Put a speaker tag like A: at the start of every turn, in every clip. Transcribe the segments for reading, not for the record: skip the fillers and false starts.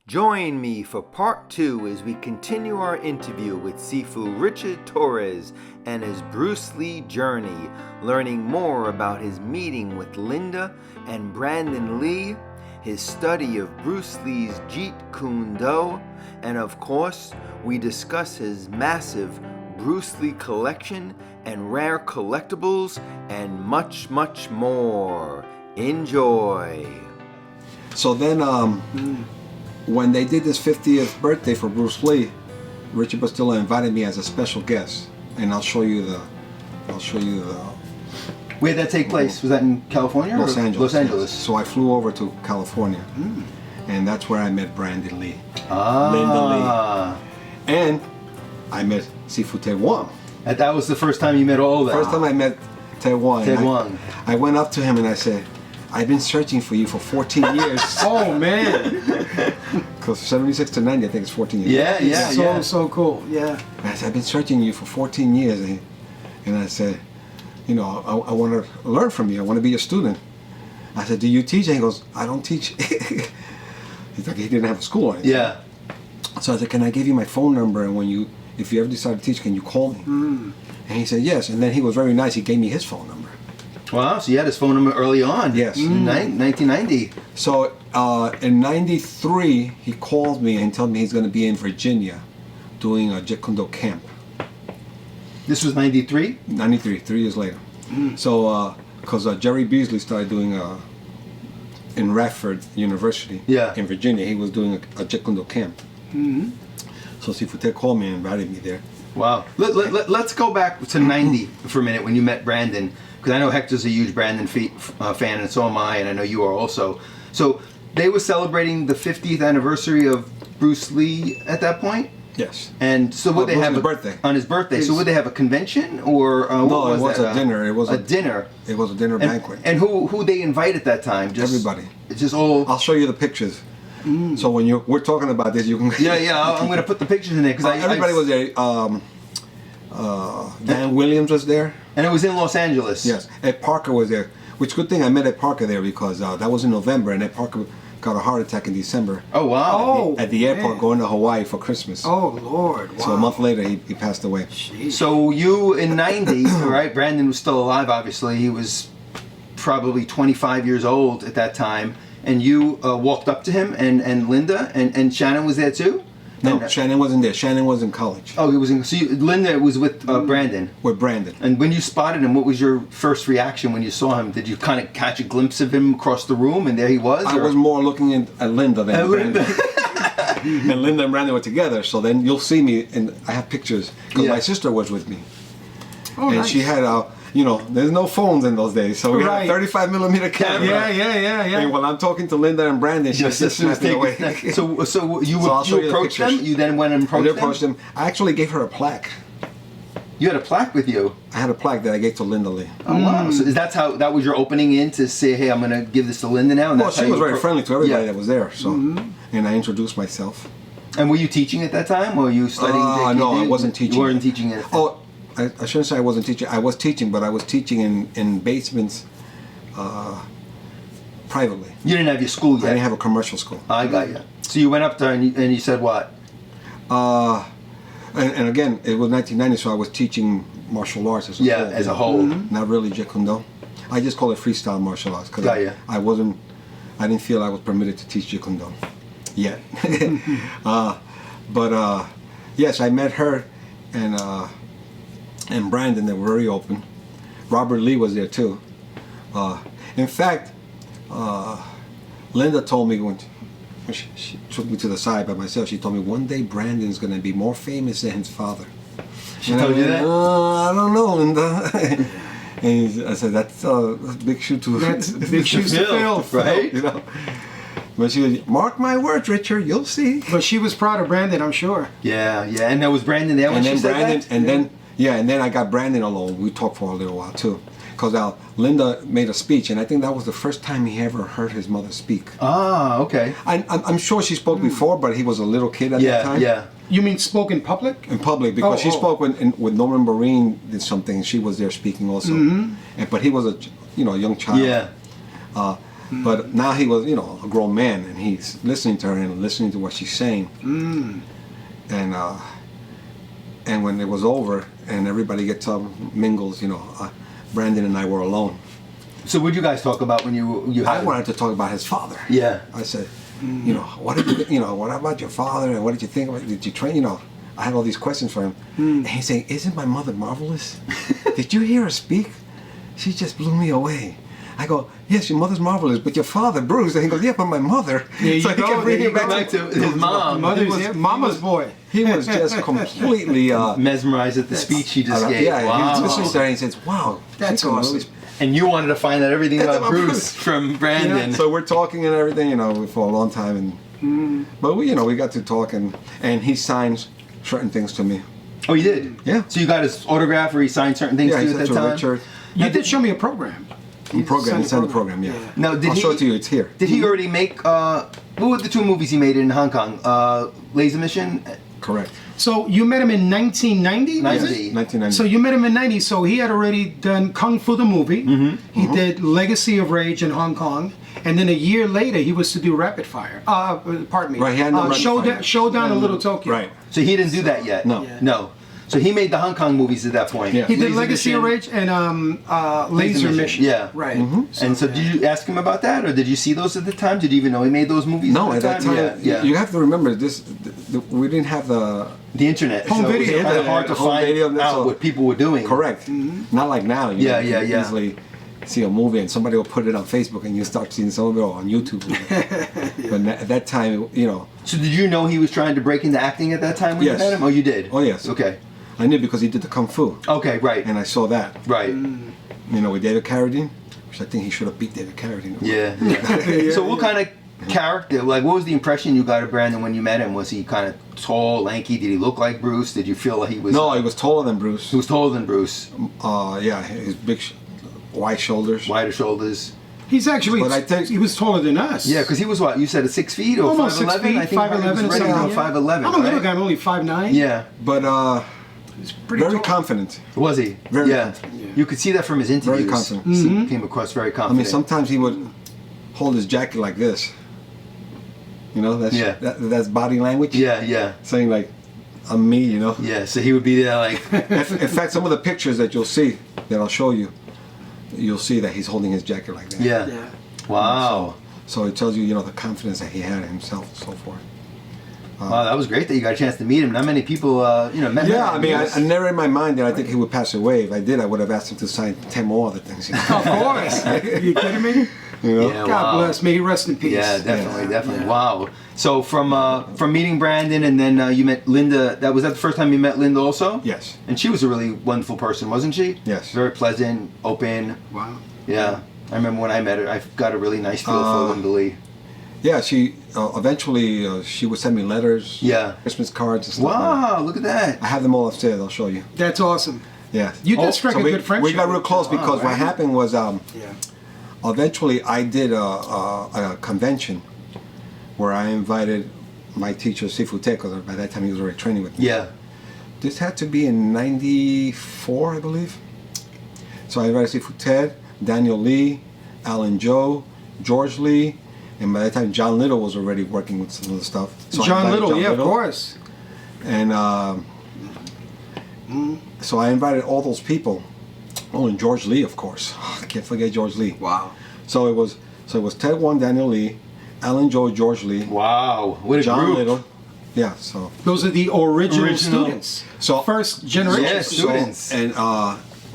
A: Join me for part 2 as we continue our interview with Sifu Richard Torres and his Bruce Lee journey, learning more about his meeting with Linda and Brandon Lee, his study of Bruce Lee's Jeet Kune Do, and of course, we discuss his massive Bruce Lee collection and rare collectibles and much, much more. Enjoy!
B: So then, when they did this 50th birthday for Bruce Lee, Richard Bastillo invited me as a special guest, and I'll show you the.
A: Where did that take place? Was that in California?
B: Los Angeles.
A: Los Angeles.
B: So I flew over to California, and that's where I met Brandon Lee,
A: Ah.
B: Linda Lee, and I met Sifu Taiwan.
A: And that was the first time you met all of them?
B: First time I met Taiwan.
A: Taiwan.
B: I went up to him and I said, "I've been searching for you for 14 years."
C: Oh man!
B: Because 76 to 90, I think it's 14 years.
A: Yeah,
C: So cool. Yeah.
B: I said, "I've been searching you for 14 years," and I said, "You know, I want to learn from you. I want to be a student." I said, "Do you teach?" And he goes, "I don't teach." He's like, he didn't have a school or anything.
A: Yeah.
B: So I said, "Can I give you my phone number? And if you ever decide to teach, can you call me?" And he said, "Yes." And then he was very nice. He gave me his phone number.
A: Wow, so you had his phone number early on.
B: Yes.
A: 1990.
B: So in '93, he called me and told me he's going to be in Virginia doing a Jeet Kune Do camp.
A: This was 93?
B: 93, 3 years later. So, because Jerry Beasley started doing in Radford University in Virginia, he was doing a Jeet Kune Do camp. So Sifu Ted called me and invited me there.
A: Wow. Let's go back to 90 for a minute when you met Brandon, because I know Hector's a huge Brandon fan, and so am I, and I know you are also. So they were celebrating the 50th anniversary of Bruce Lee at that point?
B: Yes.
A: And so would they have
B: his birthday.
A: On his birthday. So would they have a convention or
B: no? It was a dinner. It was
A: a dinner.
B: It was a dinner banquet.
A: And who they invite at that time? Just
B: everybody.
A: It's just all.
B: I'll show you the pictures. So when we're talking about this, you can.
A: Yeah. I'm going to put the pictures in there because
B: everybody was there. Dan Williams was there.
A: And it was in Los Angeles.
B: Yes. Ed Parker was there. Which good thing I met Ed Parker there because that was in November and Ed Parker got a heart attack in December.
A: Oh wow!
B: At the airport going to Hawaii for Christmas.
C: Oh Lord! Wow.
B: So a month later he passed away.
C: Jeez.
A: So you in '90, right? Brandon was still alive. Obviously, he was probably 25 years old at that time. And you walked up to him and Linda and Shannon was there too.
B: No, Shannon wasn't there. Shannon was in college.
A: Oh, he was in. So Linda was with Brandon.
B: With Brandon.
A: And when you spotted him, what was your first reaction when you saw him? Did you kind of catch a glimpse of him across the room, and there he was?
B: I was more looking at Linda than Brandon. And Linda and Brandon were together, so then you'll see me, and I have pictures because my sister was with me, and
C: nice.
B: she had there's no phones in those days, so we had a 35 millimeter camera.
C: Yeah.
B: And when I'm talking to Linda and Brandon, she's just snapping away.
A: So you approached them? You then went and approached them?
B: I actually gave her a plaque.
A: You had a plaque with you?
B: I had a plaque that I gave to Linda Lee.
A: Oh wow! So that was your opening in to say, hey, I'm going to give this to Linda now? And
B: well, she was very friendly to everybody that was there, so and I introduced myself.
A: And were you teaching at that time, or were you studying?
B: No, I wasn't teaching.
A: You weren't teaching it.
B: Oh, I shouldn't say I wasn't teaching. I was teaching, but I was teaching in basements privately.
A: You didn't have your school yet?
B: I didn't have a commercial school.
A: I got you. So you went up there and you said what?
B: And again, it was 1990, so I was teaching martial arts as a whole.
A: As a whole.
B: Not really Jeet Kune Do. I just call it freestyle martial arts because I didn't feel I was permitted to teach Jeet Kune Do yet. But yes, I met her and Brandon. They were very open. Robert Lee was there too. In fact, Linda told me when she took me to the side by myself, she told me one day Brandon's going to be more famous than his father.
A: She told you that?
B: I don't know, Linda. And I said, that's a big shoe to
C: fill,
A: right?
B: You know. But she was, mark my words, Richard, you'll see.
C: But she was proud of Brandon, I'm sure.
A: Yeah. And there was Brandon there when she said that?
B: And then I got Brandon alone. We talked for a little while too. Because Linda made a speech, and I think that was the first time he ever heard his mother speak.
A: Ah, okay.
B: I'm sure she spoke before, but he was a little kid at that time.
C: Yeah. You mean spoke in public?
B: In public, because she spoke with Norman Marine did something, and she was there speaking also. But he was a young child.
A: Yeah.
B: But now he was, you know, a grown man, and he's listening to her and listening to what she's saying. And when it was over and everybody gets up, mingles, you know, Brandon and I were alone.
A: So what did you guys talk about when you
B: I wanted to talk about his father.
A: Yeah.
B: I said, you know, what about your father, and what did you think about? Did you train? You know, I had all these questions for him, and he's saying, "Isn't my mother marvelous? Did you hear her speak? She just blew me away." I go, "Yes, your mother's marvelous, but your father, Bruce." And he goes, "Yeah, but my mother."
C: There you
B: so he
C: go,
B: kept bringing
C: there you
B: back
A: to his mom.
C: Mama's boy.
B: He was just completely
A: mesmerized at the speech he just gave.
B: Yeah,
A: Wow.
B: he was listening to her and he says, "Wow,
C: That's
B: she can
C: awesome."
B: really
A: And you wanted to find out everything about
B: about
A: Bruce
B: Bruce.
A: from Brandon.
B: So we're talking and everything, you know, for a long time, and but we, you know, we got to talk, and he signs certain things to me.
A: Oh, you did?
B: Yeah.
A: So you got his autograph, or he signed certain things
B: Yeah,
A: to
B: he
A: you at
B: said
A: that
B: to
A: time?
B: Richard.
C: You did show me a program.
B: Program. He
C: sent
B: sent
C: a
B: the program. Yeah.
A: Now, did
B: I'll
A: he?
B: show it to you. It's here.
A: Did he already make? What were the two movies he made in Hong Kong? Laser Mission.
B: Correct.
C: So you met him in 1990, was
A: Yes.
C: it?
B: 1990.
C: So you met him in 90, so he had already done Kung Fu the movie. He did Legacy of Rage in Hong Kong. And then a year later, he was to do Rapid Fire. Pardon me.
B: Right, he had no Rapid Fire.
C: Showdown in Little Tokyo.
B: Right.
A: So he didn't do that yet.
B: No.
C: Yeah.
A: No. So he made the Hong Kong movies at that point.
B: Yeah.
C: He did
A: Laser
C: Legacy of
A: Mission.
C: Rage and Laser Mission.
A: Yeah.
C: Right.
A: And so, did you ask him about that, or did you see those at the time? Did you even know he made those movies?
B: No, at that time,
A: Yeah.
B: you have to remember this. We didn't have the
A: The internet.
C: Home
A: so
C: video.
A: It was kind
B: Yeah,
A: of hard to
B: home
A: find
B: video,
A: out
B: so-
A: what people were doing.
B: correct. Not like now. You know, you can
A: Yeah.
B: easily see a movie and somebody will put it on Facebook and you start seeing some of it on YouTube. But at that time, you know.
A: So did you know he was trying to break into acting at that time when
B: Yes.
A: you met him? Oh, you did?
B: Oh yes.
A: Okay.
B: I knew because he did the Kung Fu,
A: Okay, right.
B: and I saw that.
A: Right.
B: You know, with David Carradine, which I think he should have beat David Carradine.
A: Yeah. So what kind of character, like what was the impression you got of Brandon when you met him? Was he kind of tall, lanky? Did he look like Bruce? Did you feel like he was...
B: No, he was taller than Bruce.
A: He was taller than Bruce.
B: Yeah, his big, wide shoulders.
A: Wider shoulders.
C: He's actually,
B: But I think-
C: he was taller than us.
A: Yeah, because he was what? You said at 6 feet or
C: Almost
A: 5'11"?
C: 6 feet,
A: I think
C: 5'11"
A: he was
C: or
A: right
C: something.
A: around
C: Yeah.
A: 5'11",
C: I'm a little
A: right?
C: guy, I'm only 5'9".
A: Yeah.
B: But
C: He's pretty
B: very
C: tall.
B: confident.
A: Was he?
B: Very
A: yeah.
B: confident.
C: Yeah.
A: You could see that from his interviews.
B: Very confident.
A: He came across very
B: I
A: confident.
B: mean, sometimes he would hold his jacket like this. You know, that's
A: Yeah.
B: that's body language.
A: Yeah, yeah.
B: Saying like, "I'm me," you know.
A: Yeah, so he would be there like...
B: In fact, some of the pictures that you'll see, that I'll show you, you'll see that he's holding his jacket like that.
A: Yeah.
C: Yeah.
A: Wow.
B: So it tells you, you know, the confidence that he had in himself and so forth.
A: Wow, that was great that you got a chance to meet him. Not many people, met him.
B: Yeah, I mean, I never in my mind that I think he would pass away. If I did, I would have asked him to sign 10 more other things. You know?
C: Of course. you kidding me?
B: You know?
A: Yeah,
C: God
A: wow.
C: bless. May he rest in peace.
A: Yeah, definitely,
B: Yeah.
A: definitely.
C: Yeah.
A: Wow. So from meeting Brandon and then you met Linda. That was that the first time you met Linda also?
B: Yes.
A: And she was a really wonderful person, wasn't she?
B: Yes.
A: Very pleasant, open.
C: Wow.
A: Yeah. I remember when I met her, I got a really nice feel for Linda Lee.
B: Yeah, she eventually she would send me letters,
A: Yeah.
B: Christmas cards and stuff. Like
A: Wow, look at that.
B: that. I have them all upstairs. I'll show you.
C: That's awesome.
B: Yeah.
C: You did
A: Oh,
C: strike
B: So
C: a good friendship.
B: we got real close because what
C: right.
B: happened was
C: Yeah.
B: eventually I did a convention where I invited my teacher Sifu Torres, because by that time he was already training with me.
A: Yeah.
B: This had to be in '94, I believe. So I invited Sifu Ted, Daniel Lee, Alan Joe, George Lee, and by that time John Little was already working with some of the stuff. So I
C: John
B: invited
C: Little, yeah,
B: Little.
C: of course.
B: And so I invited all those people. Oh, and George Lee, of course. I can't forget George Lee.
C: Wow.
B: So it was Ted One, Daniel Lee, Alan Joe, George Lee,
A: Wow. What a
B: John
A: group.
B: Little. Yeah. So
C: Those are the original
A: Original.
C: students.
B: So-
C: First generation.
A: Yeah,
C: students.
A: students.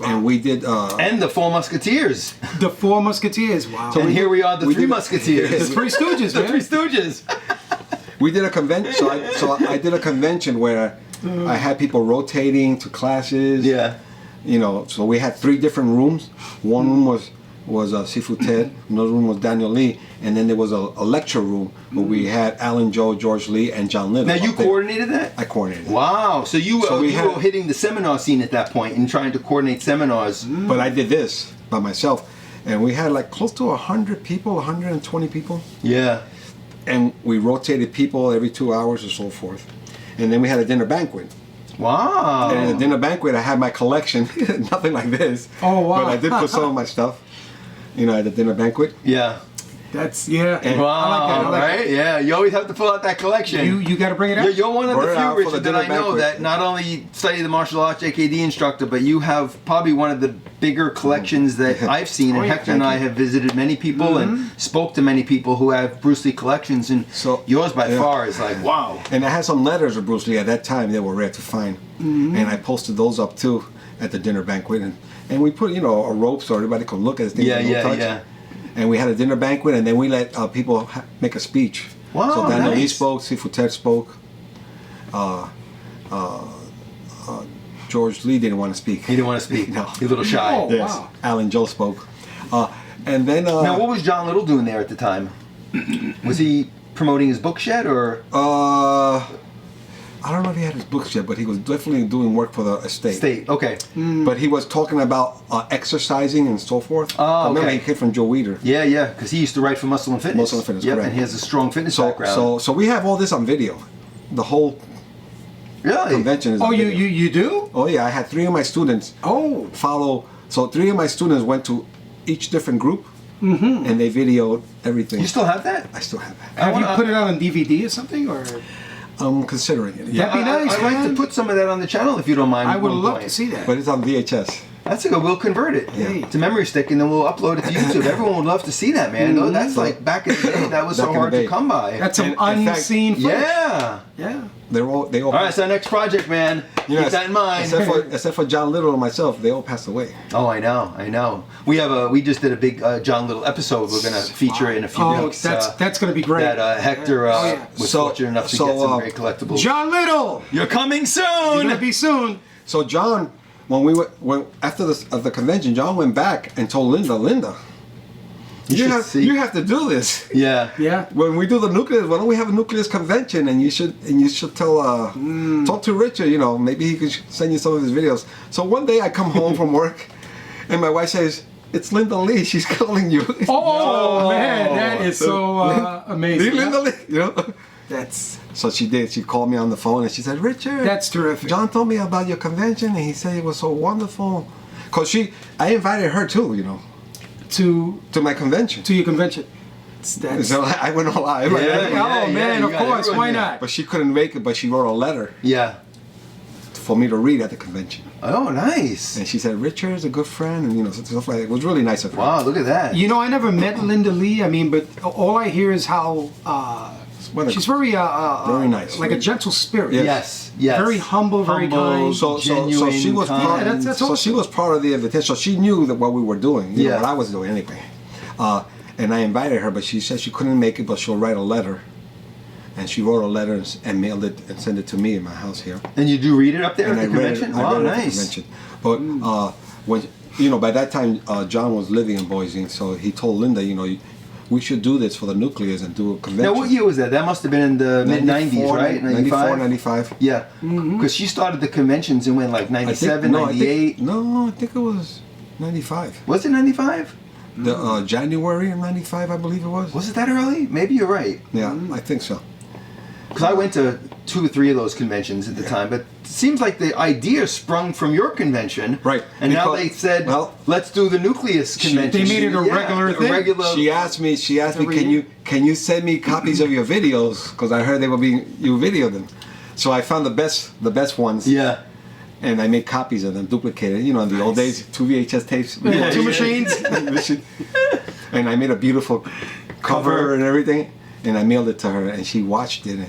B: and we did.
A: And the Four Musketeers.
C: The Four Musketeers. Wow.
A: And here we are, the
B: we
A: Three
B: did-
A: Musketeers.
C: the Three Stooges,
A: The
C: man.
A: Three Stooges.
B: We did a convention. So I did a convention where I had people rotating to classes.
A: Yeah.
B: You know, so we had 3 different rooms. One room was Sifu Ted, another room was Daniel Lee, and then there was a lecture room where we had Alan Joe, George Lee, and John Little.
A: Now you
B: up there.
A: coordinated that?
B: I coordinated.
A: Wow. So you,
B: So we
A: you
B: had-
A: were hitting the seminar scene at that point and trying to coordinate seminars.
B: But I did this by myself, and we had like close to 100 people, 120 people,
A: Yeah.
B: and we rotated people every 2 hours or so forth. And then we had a dinner banquet.
A: Wow.
B: And at the dinner banquet, I had my collection, nothing like this.
C: Oh, wow.
B: But I did put some of my stuff, you know, at the dinner banquet.
A: Yeah.
C: That's yeah.
A: Wow,
C: I like that. I like
A: right? Yeah, you always have to pull out that collection.
C: You got to bring it out.
A: You're one of
B: Bring
A: the
B: it out
A: few,
B: for the
A: Richard, that I
B: dinner
A: know
B: banquet.
A: that not only study the martial arts JKD instructor, but you have probably one of the bigger collections that I've seen. And
C: yeah,
A: Hector and I have visited many people and spoke to many people who have Bruce Lee collections, and
B: So,
A: yours by
B: yeah.
A: far is like, wow.
B: And I had some letters of Bruce Lee at that time. They were rare to find, and I posted those up too at the dinner banquet. And we put, a rope so everybody could look at the thing.
A: Yeah,
B: and
A: yeah,
B: touch.
A: yeah.
B: And we had a dinner banquet, and then we let people make a speech.
A: Wow,
B: so Damiano
A: nice.
B: spoke, Sifu Torres spoke. George Lee didn't want to speak.
A: He didn't want to speak.
B: No.
A: He's a little shy.
C: Oh,
B: Yes.
C: wow.
B: Alan Joe spoke. And then...
A: Now, what was John Little doing there at the time? Was he promoting his books yet, or
B: I don't know if he had his books yet, but he was definitely doing work for the estate.
A: state? Okay.
B: But he was talking about exercising and so forth.
A: Oh,
B: Remember,
A: okay.
B: he came from Joe Weider.
A: Yeah, yeah, because he used to write for Muscle and Fitness.
B: Muscle and Fitness,
A: Yep,
B: correct.
A: and he has a strong fitness background.
B: So we have all this on video. The whole
A: really?
B: convention is
C: Oh,
B: on
C: you
B: video.
C: you do?
B: Oh yeah, I had 3 of my students
C: Oh.
B: follow. So 3 of my students went to each different group, and they videoed everything.
A: You still have that?
B: I still have that.
C: Have you
A: wanna-
C: put it out on DVD or something? Or
B: I'm considering it.
C: That'd be nice,
A: I'd like
C: man.
A: to put some of that on the channel if you don't mind.
C: I
A: at
C: would
A: one
C: love
A: point.
C: to see that.
B: But it's on VHS.
A: That's good. We'll convert it
C: Yeah.
A: to memory stick, and then we'll upload it to YouTube. Everyone would love to see that, man. No, that's like back in the day. That was so
B: Back in the
A: hard to
B: day.
A: come by.
C: That's some
B: in fact,
C: unseen footage.
A: yeah.
C: Yeah.
B: They all
A: All right, it's our next project, man. Keep that in mind.
B: Except for John Little and myself, they all passed away.
A: Oh, I know. We just did a big John Little episode. We're gonna feature it in a few
C: Oh,
A: weeks.
C: that's going to be great.
A: That Hector
C: yeah.
A: was
B: So-
A: fortunate enough to
B: so,
A: get some great collectibles.
C: John Little.
A: You're coming
C: You're
A: soon.
C: going to be soon.
B: So John, when after the convention, John went back and told Linda,
A: should see.
B: you have to do this.
A: Yeah.
C: Yeah.
B: When we do the nucleus, why don't we have a nucleus convention, and you should tell talk to Richard, maybe he could send you some of his videos. So one day I come home from work, and my wife says, "It's Linda Lee. She's calling you."
C: Oh, man, that is so amazing.
B: Linda Lee,
C: That's
B: So she did. She called me on the phone and she said, "Richard,
C: That's terrific.
B: John told me about your convention, and he said it was so wonderful." Cause I invited her too,
C: to
B: to my convention.
C: your convention. That's,
B: So I went all out.
C: oh man,
A: you
C: of
A: got
C: course,
A: everyone
C: why
A: there.
C: not?
B: But she couldn't make it. But she wrote a letter
A: Yeah.
B: for me to read at the convention,
A: Oh, nice.
B: and she said, "Richard's a good friend," and stuff like that. It was really nice of her.
A: Wow, look at that.
C: You know, I never met Linda Lee. I mean, but all I hear is how
B: What a-
C: she's very
B: Very nice.
C: like a gentle spirit.
A: Yes.
C: Very humble, very kind.
B: So
A: Genuine,
B: she was
A: kind.
B: part.
C: Yeah, that's
B: so she
C: awesome.
B: was part of the invitation. So she knew that what we were doing.
A: Yeah.
B: What I was doing anyway. And I invited her, but she said she couldn't make it, but she'll write a letter. And she wrote a letter and mailed it and sent it to me in my house here.
A: And you do read it up there
B: And
A: at the convention?
B: I
A: Wow,
B: read it at the
A: nice.
B: convention. But when by that time John was living in Boise, so he told Linda, we should do this for the nucleus and do a convention.
A: Now, what year was that? That must have been in the mid 90s, right?
B: 94, 95.
A: Yeah. Because she started the conventions in when, like 97,
B: no,
A: 98?
B: I think it was 95.
A: Was it 95?
B: The January of 95, I believe it was.
A: Was it that early? Maybe you're right.
B: Yeah, I think so.
A: Because I went to 2 or 3 of those conventions at the time, but it seems like the idea sprung from your convention.
B: Right.
A: And now
B: Because-
A: they said,
B: well,
A: let's do the nucleus convention.
C: they made it a regular thing?
B: She asked me,
C: Every year?
B: can you send me copies of your videos? Because I heard you video them. So I found the best ones.
A: Yeah.
B: And I made copies of them, duplicated. In the old days, 2 VHS tapes.
C: Yeah, 2 machines.
B: And I made a beautiful cover and everything. And I mailed it to her, and she watched it,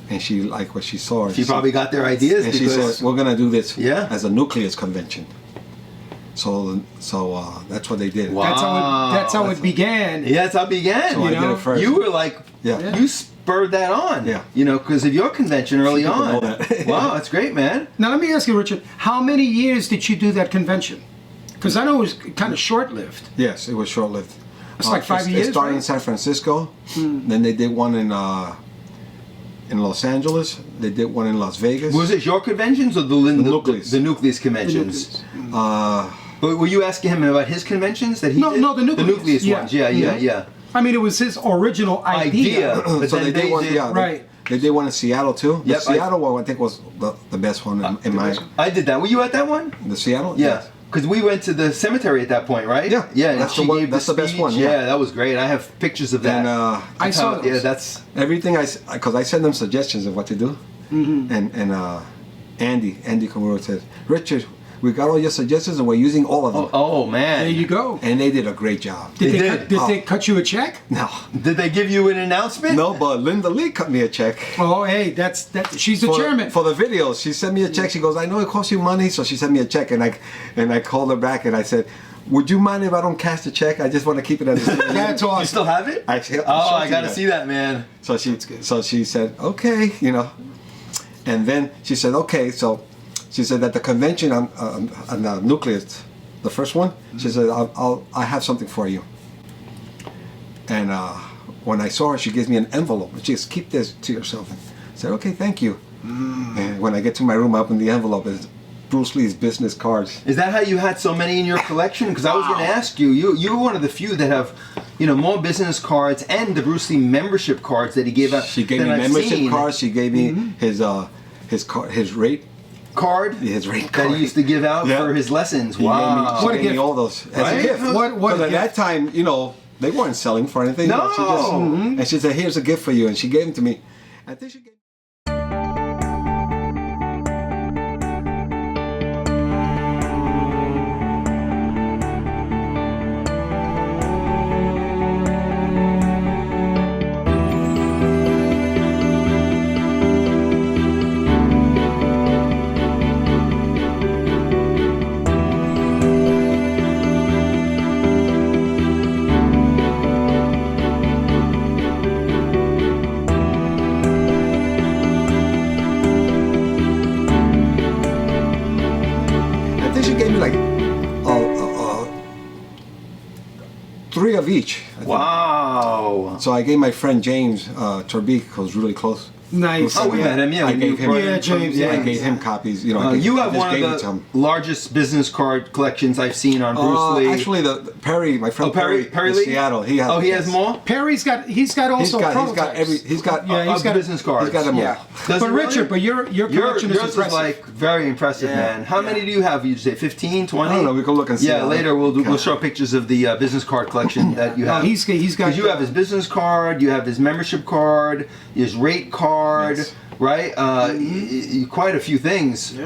B: and she liked what she saw.
A: She probably got their ideas
B: And she
A: because...
B: said, "We're gonna do this
A: Yeah.
B: as a nucleus convention." So that's what they did.
A: Wow.
C: That's how it began.
A: Yeah, that's how it began.
B: So I did it first.
A: You were like,
B: Yeah.
A: you spurred that on.
B: Yeah.
A: Because of your convention early
B: People
A: on.
B: know that.
A: Wow, that's great, man.
C: Now let me ask you, Richard, how many years did you do that convention? Because I know it was kind of short-lived.
B: Yes, it was short-lived.
C: It's like 5 years,
B: It started in
C: right?
B: San Francisco. Then they did one in Los Angeles. They did one in Las Vegas.
A: Was it your conventions or the
B: nucleus.
A: The nucleus conventions?
B: Uh,
A: But were you asking him about his conventions that he
C: No,
A: did?
C: no, the nucleus.
A: The nucleus
C: Yeah.
A: ones. Yeah.
C: I mean, it was his original idea.
A: But
B: so
A: then
B: they did one.
A: did-
B: Yeah,
C: right.
B: They did one in Seattle too.
A: Yep,
B: The Seattle one I think was the best one in my.
A: I did that. Were you at that one?
B: The Seattle.
A: Yeah. because we went to the cemetery at that point, right?
B: Yeah.
A: Yeah.
B: That's
A: she
B: the one.
A: gave
B: That's the best
A: speech.
B: one.
A: Yeah, that was great. I have pictures of that.
B: And
C: I saw those.
A: Yeah, that's
B: everything because I send them suggestions of what to do, and Andy Komuro said, Richard, we got all your suggestions and we're using all of them.
A: oh man.
C: There you go.
B: And they did a great job.
C: Did
A: did.
C: they cut you a check?
B: No,
A: Did they give you an announcement?
B: no, but Linda Lee cut me a check.
C: Oh, hey, that's she's the chairman.
B: For the videos. She sent me a check. She goes, I know it costs you money, so she sent me a check, and I called her back and I said, would you mind if I don't cash the check? I just want to keep it as a
C: That's awesome.
A: You still have it?
B: I
A: gotta see that, man.
B: So she said, okay, and then she said, okay, so she said that the convention on the nucleus, the first one, she said, I have something for you. And when I saw her, she gives me an envelope. She says, keep this to yourself. And I said, okay, thank you. And when I get to my room, I open the envelope. It's Bruce Lee's business cards.
A: Is that how you had so many in your collection? Because I was going to ask you, you're one of the few that have, more business cards and the Bruce Lee membership cards that he gave out.
B: She gave me membership cards. She gave me his rate
A: card.
B: His rate
A: that he used to give out for his lessons. Wow.
B: She gave me all those as a gift.
C: What
B: at that time, they weren't selling for anything.
A: No.
B: And she said, here's a gift for you. And she gave them to me. I think she gave me like 3 of each. I think.
A: Wow.
B: So I gave my friend James Turbik, who's really close.
C: Nice.
A: Oh, we met him. Yeah,
B: I gave him.
C: James.
B: I gave him copies.
A: you have one of the largest business card collections I've seen on Bruce Lee.
B: Actually, the Perry, my friend Perry in
A: Lee?
B: Seattle. He
A: has more.
C: Perry's got also prototypes.
B: He's got
A: business cards.
B: He's got them all.
C: Yeah. But Richard, but your collection is impressive.
A: Is like very impressive, man. How many do you have? You say 15, 20?
B: I don't know. We can look and see.
A: Yeah, later we'll show pictures of the business card collection that you have.
C: He's got.
A: Because you have his business card, you have his membership card, his rate card. Yes. Right? Quite a few things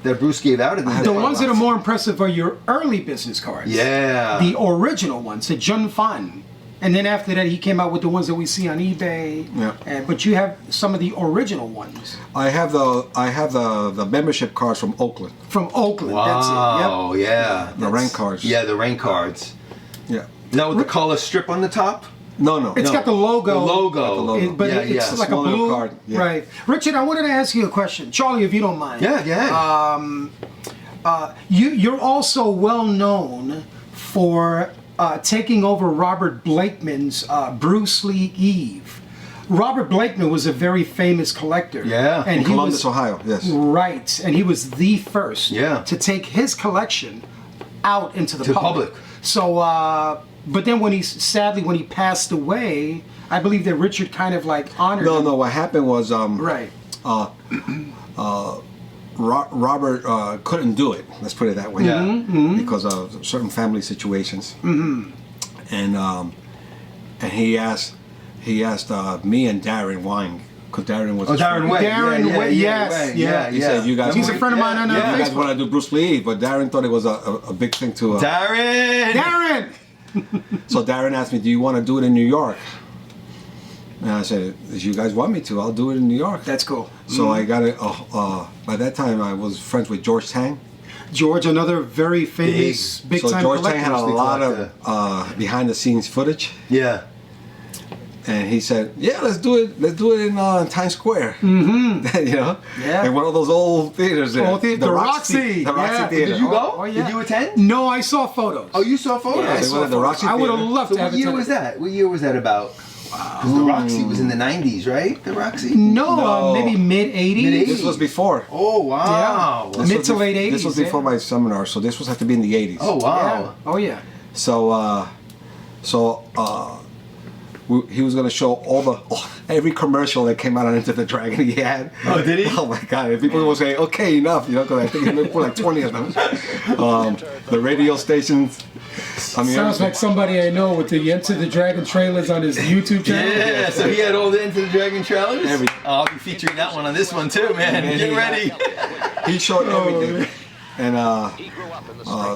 A: that Bruce gave out.
C: The ones that are more impressive are your early business cards.
A: Yeah.
C: The original ones, the Jun Fan. And then after that, he came out with the ones that we see on eBay.
B: Yeah.
C: But you have some of the original ones.
B: I have the membership cards from Oakland.
C: From Oakland,
A: wow.
C: that's it. Yep.
A: Oh, yeah.
B: The rank cards.
A: Yeah, the rank cards.
B: Yeah.
A: Is that with the color strip on the top?
B: No.
C: It's got the logo.
A: The logo.
C: But it's like a blue
B: card. Yeah.
C: Right. Richard, I wanted to ask you a question. Charlie, if you don't mind.
A: Yeah.
C: You're also well known for taking over Robert Blakeman's Bruce Lee Eve. Robert Blakeman was a very famous collector.
B: Yeah.
C: And
B: in Columbus, Ohio. Yes.
C: Right. And he was the first to take his collection out into the public. So but then when he passed away, I believe that Richard kind of like honored him.
B: No, what happened was Robert couldn't do it. Let's put it that way. Because of certain family situations. And he asked me and Darren Wine, because Darren was
A: Darren Way.
C: Yes.
B: He said, you guys.
C: He's a friend of mine on Facebook.
B: You guys want to do Bruce Lee, but Darren thought it was a big thing to.
A: Darren.
B: So Darren asked me, do you want to do it in New York? And I said, if you guys want me to, I'll do it in New York.
C: That's cool.
B: So I got it. By that time, I was friends with George Tang.
C: George, another very famous big time
B: collector. So George
C: collector.
B: Tang had a lot of behind-the-scenes footage.
A: Yeah.
B: And he said, "Yeah, let's do it. Let's do it in Times Square."
C: Yeah.
B: In one of those old theaters there.
C: The Roxy.
B: The Roxy Theater.
A: Did you go?
C: Oh, yeah.
A: Did you attend?
C: No, I saw photos.
A: Oh, you saw photos?
C: Yeah, I saw
B: the Roxy
C: I would have
B: Theater.
C: loved
A: So
C: to have
A: what year
C: attended.
A: was that? What year was that about? Wow. The Roxy was in the 90s, right? The Roxy?
C: No, maybe mid-80s.
A: Mid-80s.
B: This was before.
A: Oh, wow.
C: Yeah. Mid to late 80s.
B: This was before my seminar, so this was had to be in the 80s.
A: Oh, wow.
C: Yeah. Oh, yeah.
B: So he was going to show every commercial that came out on Into the Dragon he had.
A: Oh, did he?
B: Oh my God! And people would say, "Okay, enough," because I think he put like 20 of them. The radio stations. I mean,
C: sounds like somebody I know with the Into the Dragon trailers on his YouTube channel.
A: Yeah, so he had all the Into the Dragon trailers?
B: Everything.
A: I'll be featuring that one on this one too, man. Get ready.
B: He showed everything. And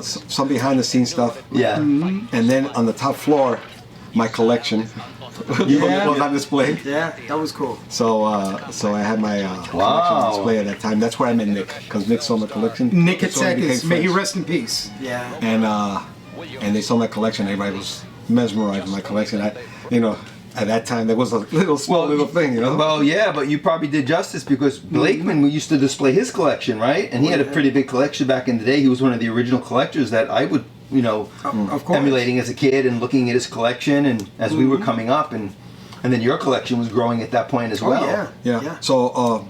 B: some behind the scenes stuff.
A: Yeah.
B: And then on the top floor, my collection was on display.
C: Yeah, that was cool.
B: So I had my collection on display at that time. That's where I met Nick, because Nick saw my collection.
C: Nick
B: So we became
C: Atsekis, may he
B: friends.
C: rest in peace. Yeah.
B: And they saw my collection. Everybody was mesmerized with my collection. At that time, there was a little thing,
A: Well, yeah, but you probably did justice because Blakeman used to display his collection, right? And he had a pretty big collection back in the day. He was one of the original collectors that I would,
C: of course,
A: emulating as a kid and looking at his collection, and as we were coming up, and then your collection was growing at that point as well.
C: Oh,
B: Yeah. So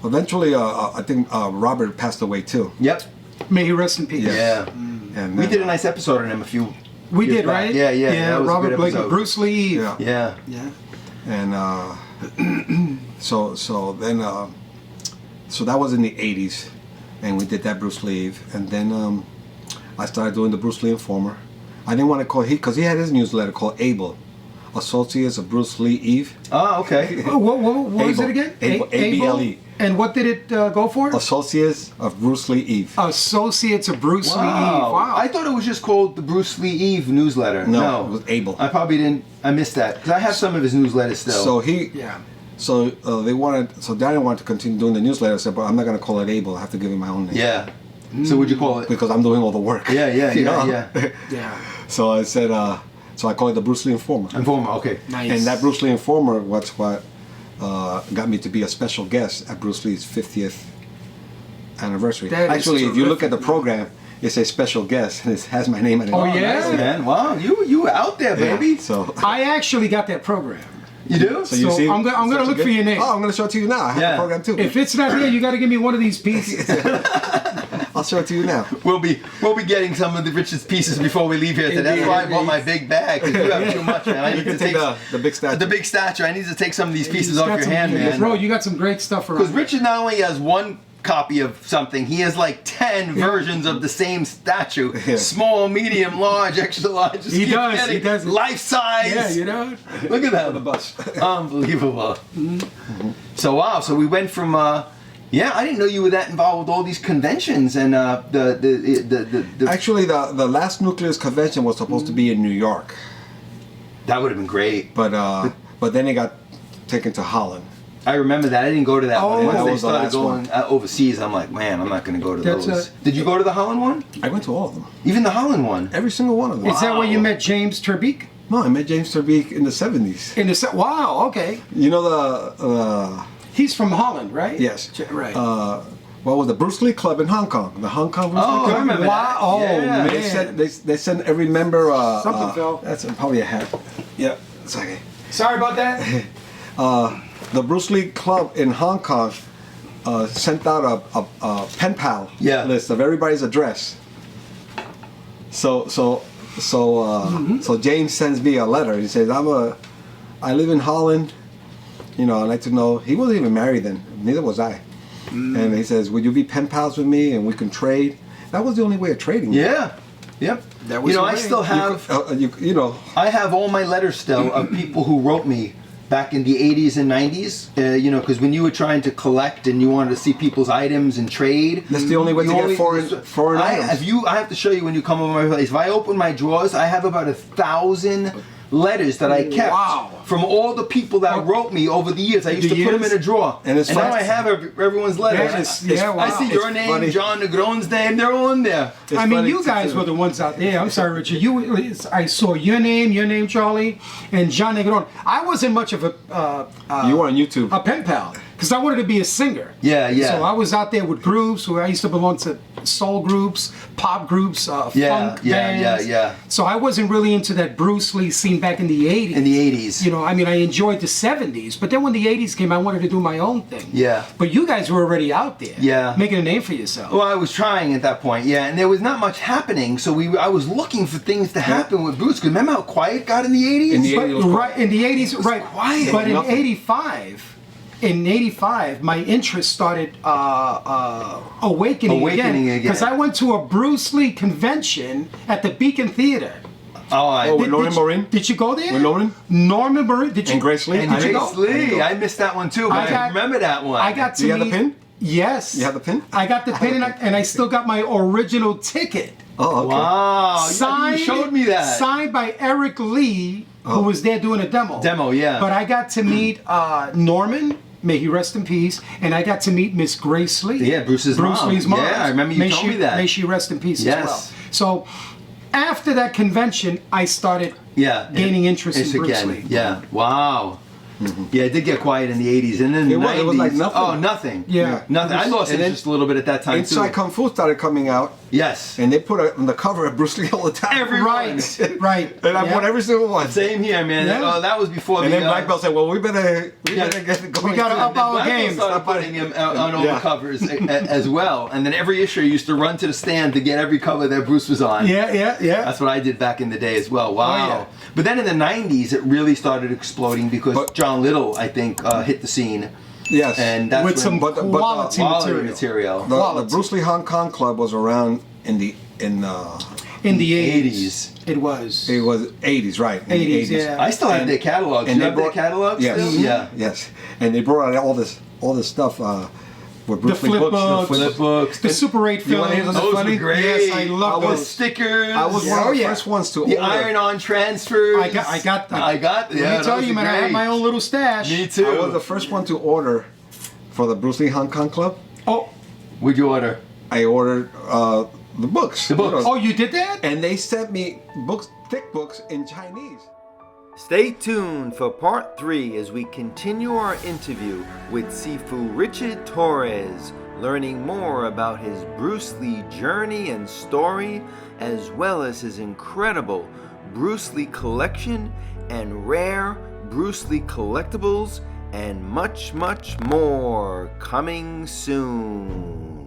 B: eventually, I think Robert passed away too.
A: Yep.
C: May he rest in peace.
A: Yeah.
B: And
A: We
B: then,
A: did a nice episode on him a few.
C: We
A: years
C: did,
A: back.
C: right?
A: Yeah.
C: Yeah,
A: That was a
C: Robert
A: good
C: Blake,
A: episode.
C: Bruce Lee.
B: Yeah.
A: Yeah.
C: Yeah.
B: And so that was in the 80s, and we did that Bruce Lee, and then I started doing the Bruce Lee Informer. I didn't want to call because he had his newsletter called ABLE, Associates of Bruce Lee Eve.
A: Oh, okay.
C: Oh, what was
B: Able.
C: it again?
B: Able. ABLE.
C: And what did it go for?
B: Associates of Bruce Lee Eve.
C: Associates of Bruce Lee.
A: Wow.
C: Wow.
A: I thought it was just called the Bruce Lee Eve newsletter.
B: No, it was ABLE.
A: I probably didn't. I missed that because I have some of his newsletters still.
B: So he.
C: Yeah.
B: So they wanted. So Daniel wanted to continue doing the newsletter. I said, but I'm not going to call it ABLE. I have to give him my own name.
A: Yeah. So would you call it?
B: Because I'm doing all the work.
A: Yeah.
B: You know?
C: Yeah.
B: So I said. So I call it the Bruce Lee Informer.
A: Informer. Okay.
C: Nice.
B: And that Bruce Lee Informer was what got me to be a special guest at Bruce Lee's 50th anniversary.
C: That is
B: Actually, if you look at the
C: terrific.
B: program, it says special guest, and it has my name in it.
C: Oh, yeah?
A: Nice, man. Wow. You were out there,
B: Yeah,
A: baby.
B: So
C: I actually got that program.
A: You do?
B: So you
C: So
B: see,
C: I'm gonna
B: special
C: look for
B: guest?
C: your name.
B: Oh, I'm gonna show it to you now. I have
A: Yeah.
B: the program too.
C: If it's not here, you got to give me one of these pieces.
B: I'll show it to you now.
A: We'll be getting some of the Richard's pieces before we leave here today. That's why I bought my big bag. 'Cause you have too much, man. I
B: You
A: need
B: can
A: to
B: take the big statue.
A: the big statue. I need to take some of these pieces
C: He's
A: off
C: got
A: your
C: some-
A: hand, man.
C: Bro, you got some great stuff
A: Because
C: around.
A: Richard not only has one copy of something, he has like 10 versions of the same statue.
B: Yeah.
A: Small, medium, large, extra large. Just
C: He
A: keep
C: does,
A: getting
C: he does.
A: life size.
C: Yeah, you know.
A: Look at that.
B: The bus.
A: Unbelievable. So wow, so we went from I didn't know you were that involved with all these conventions and the
B: Actually, the last Nucleus convention was supposed to be in New York,
A: that would have been great.
B: but then it got taken to Holland.
A: I remember that. I didn't go to that
C: Oh,
A: one. Once
B: that
A: they
B: was the
A: started
B: last
A: going overseas, I'm like, man, I'm not going to go to
C: That's
A: those.
C: a-
A: Did you go to the Holland one?
B: I went to all of them.
A: Even the Holland one?
B: Every single one of them.
C: Is that where you met James Terbeek?
B: No, I met James Terbeek in the 70s.
C: In the wow, okay.
B: You know the
C: He's from Holland, right?
B: yes.
C: Right.
B: What was the Bruce Lee Club in Hong Kong? The Hong Kong Bruce
A: Oh,
B: Lee
A: I
B: Club.
A: remember
C: Wow.
A: that.
C: Oh,
A: Yeah.
C: man.
B: They sent every member.
C: Something fell.
B: That's probably a hat. Yeah, it's okay.
C: Sorry about that.
B: The Bruce Lee Club in Hong Kong sent out a pen pal
A: Yeah.
B: list of everybody's address. So James sends me a letter. He says, I live in Holland. I'd like to know. He wasn't even married then. Neither was I. And he says, would you be pen pals with me and we can trade? That was the only way of trading.
A: Yeah. Yep.
C: That was
A: I
C: the way.
A: still have
B: I
A: I have all my letters still of people who wrote me back in the 80s and 90s. Because when you were trying to collect and you wanted to see people's items and trade,
B: That's the only way to
A: you
B: get foreign items.
A: I have to show you when you come over my place. If I open my drawers, I have about 1,000 letters that I kept
C: Wow.
A: from all the people that wrote me over the years. I used to put them in a drawer,
B: And it's
A: now
B: fun.
A: I have everyone's letters.
C: wow.
A: I see your
B: It's
A: name,
B: funny.
A: John Negron's name. They're all in there.
B: It's
C: I mean,
B: funny
C: you
B: to
C: guys
B: do.
C: were the ones out there. I'm sorry, Richard. I saw your name, Charlie, and John Negron. I wasn't much of
B: you were on YouTube.
C: a pen pal because I wanted to be a singer.
A: Yeah.
C: So I was out there with groups where I used to belong to soul groups, pop groups, funk bands.
A: Yeah.
C: So I wasn't really into that Bruce Lee scene back in the 80s.
A: In the 80s.
C: You know, I mean, I enjoyed the 70s, but then when the 80s came, I wanted to do my own thing.
A: Yeah.
C: But you guys were already out there.
A: Yeah.
C: Making a name for yourself.
A: Well, I was trying at that point, yeah, and there was not much happening, so I was looking for things to happen with Bruce. Because remember how quiet it got in the 80s?
B: In the 80s, it was
C: Right, in the 80s, right.
A: quiet.
C: But in
B: Nothing.
C: 85, my interest started awakening again. Because I went to a Bruce Lee convention at the Beacon Theater.
A: Oh,
B: with Norman Marin?
C: Did you go there?
B: With Norman?
C: Norman Marin. Did you?
B: And Grace Lee?
A: and
C: Did you
A: Grace
C: go?
A: Lee. I missed that one too, but I remember that one.
C: I got to
B: Do you have
C: meet,
B: the pin?
C: Yes.
B: You have the pin?
C: I got the pin, and I still got my original ticket.
B: Oh, okay.
A: Wow,
C: Signed,
A: you showed me that.
C: Signed by Eric Lee, who was there doing a demo.
A: Yeah.
C: But I got to meet Norman, may he rest in peace, and I got to meet Miss Grace Lee.
A: Yeah, Bruce
C: mom. Lee's mom.
A: Yeah, I remember you told me that.
C: May she rest in peace
A: Yes.
C: as well. So after that convention, I started gaining interest in Bruce
A: again.
C: Lee.
A: Yeah, wow. Yeah, it did get quiet in the 80s, and then the 90s.
B: It was like nothing.
A: Oh, nothing.
C: Yeah.
A: Nothing. I lost
B: And then
A: interest a little bit at that time,
B: Inside
A: too.
B: Kung Fu started coming out,
A: Yes.
B: and they put it on the cover of Bruce Lee all the time.
C: Right.
B: And I bought every single one.
A: Same here, man.
C: Yeah.
A: That was before
B: And
A: the...
B: then Black Belt said, well, we better get it going.
C: We gotta up our
A: Black Belt
C: game.
A: started putting him on all
B: Yeah.
A: the covers as well. And then every issue, I used to run to the stand to get every cover that Bruce was on.
C: Yeah.
A: That's what I did back in the day as well. Wow.
C: Oh, yeah.
A: But then in the 90s, it really started exploding because John Little, I think, hit the scene.
B: Yes.
A: And that's
C: With
A: when
C: some quality
A: quality
C: material.
A: material.
B: The Bruce Lee Hong Kong Club was around in the
C: In the 80s. It was.
B: It was 80s, right? In
C: 80s,
B: the 80s.
C: yeah.
A: I still have their catalogs.
B: and
A: You
B: they
A: have their
B: brought-
A: catalogs
B: Yes.
A: still? Yeah.
B: Yes. And they brought out all this stuff with Bruce Lee
C: flip
B: books,
C: books,
B: the flip
A: books.
C: The Super 8
B: You wanna hear
C: films.
B: something
A: Those
B: funny?
A: were great.
C: Yes, I love
A: The
C: those.
A: stickers.
B: I was one of the
C: yeah.
B: first ones to
A: The
B: order.
A: iron-on transfers.
C: I got them.
A: Let
C: Let me tell you, man, I had my own little stash.
A: Me too.
B: I was the first one to order for the Bruce Lee Hong Kong Club.
C: Oh,
A: What'd you order?
B: I ordered the books.
A: The books.
C: oh, you did that?
B: And they sent me books, thick books in Chinese.
A: Stay tuned for part 3 as we continue our interview with Sifu Richard Torres, learning more about his Bruce Lee journey and story, as well as his incredible Bruce Lee collection and rare Bruce Lee collectibles, and much, much more coming soon.